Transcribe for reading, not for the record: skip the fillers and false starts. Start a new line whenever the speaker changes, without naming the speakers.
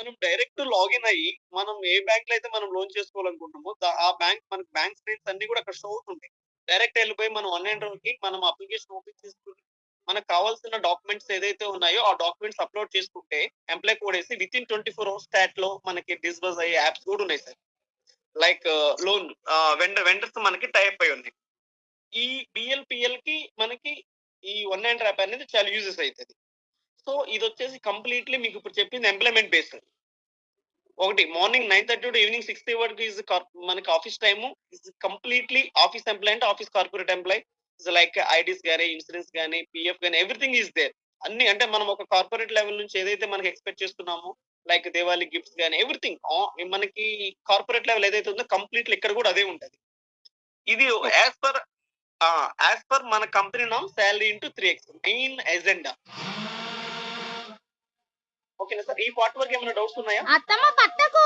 మనం direct login అయ్యి, మనం ఏ బ్యాంక్‌లో అయితే మనం లోన్ చేసుకోవాలనుకుంటున్నామో, ఆ బ్యాంక్ మనకి బ్యాంక్ స్టేట్స్ అన్నీ గూడా అక్కడ షో అవుతుంటాయి. డైరెక్ట్ ఎళ్ళిపోయి మనం ఆన్‌లైన్‌లోకి మనం అప్లికేషన్ ఓపెన్ చేసుకొని, మనకు కావాల్సిన డాక్యుమెంట్స్ ఏదైతే ఉన్నాయో, ఆ డాక్యుమెంట్స్ అప్‌లోడ్ చేసుకుంటే, ఎంప్లాయ్ కోడ్ ఏసి వితిన్ 24 అవర్స్ స్టాట్‌లో మనకి డిస్బర్స్ అయ్యే యాప్స్ గూడా ఉన్నాయి సార్. లైక్ లోన్ వెండర్స్ మనకి టై అప్ అయ్యి ఉన్నాయి. ఈ BLPLకి మనకి ఈ వన్ హ్యాండ్ యాప్ అనేది చాలా యూజెస్ అయితది. సో, ఇదొచ్చేసి కంప్లీట్‌లీ మీకిప్పుడు చెప్పింది ఎంప్లాయ్‌మెంట్ బేస్డ్. ఒకటి మార్నింగ్ 9:30 టు ఈవినింగ్ 6:30 వరకు మనకి office time. Is completely office employee అంటే office corporate employee. Is like IDs గాని, ఇన్సూరెన్స్ గాని, పీఎఫ్ గాని ఎవ్రీథింగ్ ఈస్ దేర్. అన్నీ అంటే మనం ఒక కార్పొరేట్ లెవెల్ నుంచి ఏదైతే మనకి ఎక్స్‌పెక్ట్ చేస్తున్నామో, లైక్ దివాళీ గిఫ్ట్స్ గాని ఎవ్రీథింగ్ మనకి కార్పొరేట్ లెవెల్ ఏదైతే ఉందో కంప్లీట్‌లీ ఇక్కడ గూడా అదే ఉంటది. ఇది యాస్ పర్ యాస్ పర్ మన company norm salary into 3x main agenda. ఓకేనా సార్? ఈ పార్ట్ వరకు ఏమైనా డౌట్స్ ఉన్నాయా?
అత్తమ్మ పట్టకు.